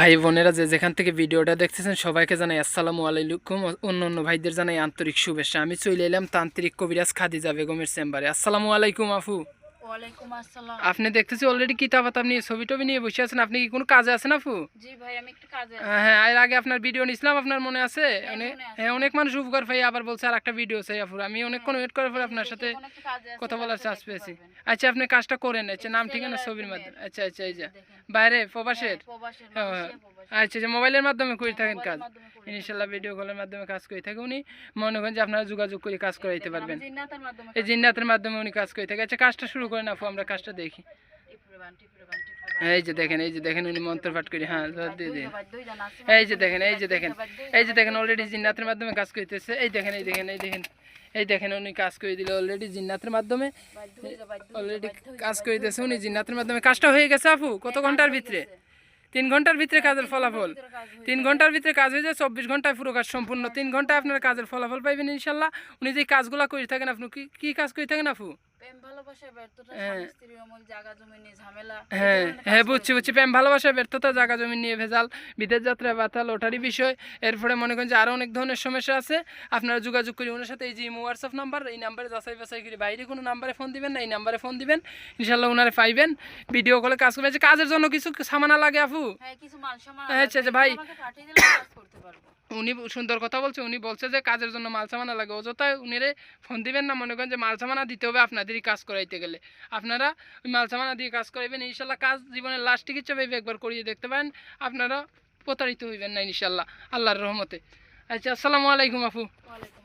ভাই বোনেরা যে যেখান থেকে ভিডিওটা দেখতেছেন সবাইকে জানাই আসসালামু আলাইকুম। অন্য অন্য ভাইদের জানাই আন্তরিক শুভেচ্ছা। আমি চলে এলাম তান্ত্রিক কবিরাজ খাদিজা বেগমের চেম্বারে। আসসালামু আলাইকুম আপু। ওয়ালাইকুম আসসালাম। আপনি দেখতেছি অলরেডি কিতাব নিয়ে ছবি টবি নিয়ে বসে আছেন। আপনি কি কোনো কাজে আছেন আপু? জি ভাই, আমি একটু কাজে আছি। হ্যাঁ, এর আগে আপনার ভিডিও নিছিলাম, আপনার মনে আছে? হ্যাঁ, মনে আছে। হ্যাঁ, অনেক মানুষ উপকার পাই, আবার বলছে আর একটা ভিডিও চাই আপু। আমি অনেকক্ষণ ওয়েট করার পর আপনার সাথে এখন একটু কাজে আছি, কথা বলার কাজটা চান্স দেখতে পেয়েছি। পারবেন। আচ্ছা, আপনি কাজটা করেন। আচ্ছা, এই নাম ছেলেরা ঠিকানা ছবির একটা মাধ্যমে। মেয়ে। আচ্ছা আচ্ছা, এই এই যে যে দেখেন। বাইরে হ্যাঁ, প্রবাসের। প্রবাসের, হ্যাঁ, মালয়েশিয়া প্রবাসী। আচ্ছা, যে মোবাইলের মাধ্যমে করে হ্যাঁ, থাকেন কাজ। মোবাইলের মাধ্যমে করে থাকি ইনশাল্লাহ কাজ। ভিডিও কলের মাধ্যমে কাজ করে থাকে উনি। মনে করেন যে আপনারা যোগাযোগ করে কাজ এই করাইতে দেখেন, আমি পারবেন। জিন্নাতের মাধ্যমে এই কাজ করি। জিন্নাতের মাধ্যমে উনি কাজ করে থাকে। আচ্ছা, কাজটা শুরু করেন আপু, আমরা কাজটা দেখি। টিপরে বান, টিপরে বান, টিপরে বান। এই যে দেখেন উনি মন্ত্র পাঠ করে। হ্যাঁ, জোর দিয়ে দিন। দুইটা নাসিম এই যে আছে, দেখেন এই যে দেখেন অলরেডি দুইটা জিন্নাতের মাধ্যমে কাজ করতেছে। এই দেখেন উনি কাজ করে দিল অলরেডি জিন্নাতের মাধ্যমে। অলরেডি কাজ করে দিয়েছে উনি জিন্নাতের মাধ্যমে। কাজটা হয়ে গেছে আপু কত ঘন্টার ভিতরে? 3 ঘন্টার ভিতরে কাজের ফলাফল। 3 ঘন্টার ভিতরে কাজ হয়ে যায়, 24 ঘন্টায় পুরো কাজ সম্পূর্ণ। 3 ঘন্টায় আপনার কাজের ফলাফল পাইবেন ইনশাল্লাহ। উনি যে কাজগুলো করে থাকেন, আপনি কি কাজ করে থাকেন আপু? প্রেম ভালোবাসায় ব্যর্থতা, হ্যাঁ। স্বামী স্ত্রীর অমল, জায়গা জমি নিয়ে ঝামেলা, এই হ্যাঁ ধরনের কাজ হ্যাঁ, করে বুঝছি থাকি। প্রেম ভালোবাসা ব্যর্থতা, জায়গা জমি নিয়ে ভেজাল, বিদেশ যাত্রা বাতা, লটারি বিষয়, এরপরে মনে করেন যে আরও অনেক ধরনের সমস্যা আছে। আপনারা যোগাযোগ করি ওনার সাথে। এই যে হোয়াটসঅ্যাপ নাম্বার, এই নাম্বারে যাচাই বাছাই করি। বাইরে কোনো নাম্বারে ফোন দিবেন না, এই নাম্বারে ফোন দিবেন, ইনশাল্লাহ ওনারে পাইবেন। ভিডিও কলে কাজ করবেন। যে কাজের জন্য কিছু সামানা লাগে আপু? হ্যাঁ, কিছু মাল সামান আচ্ছা আচ্ছা লাগবে, ভাই, এগুলো আমাকে পাঠিয়ে দিলে আমি কাজ করতে পারবো। উনি সুন্দর কথা বলছে। উনি বলছে যে কাজের জন্য মাল সামানা লাগে, অযথায় উনিরে ফোন দিবেন না। মনে করেন যে মাল সামানা দিতে হবে আপনাদেরই কাজ করাইতে গেলে। আপনারা ওই মাল সামানা দিয়ে কাজ করাইবেন, ইনশাল্লাহ কাজ জীবনের লাস্ট চিকিৎসা ভেবে একবার করিয়ে দেখতে পারেন। আপনারা প্রতারিত হইবেন না ইনশাল্লাহ, আল্লাহর রহমতে। আচ্ছা, আসসালামু আলাইকুম আপু। ওয়ালাইকুম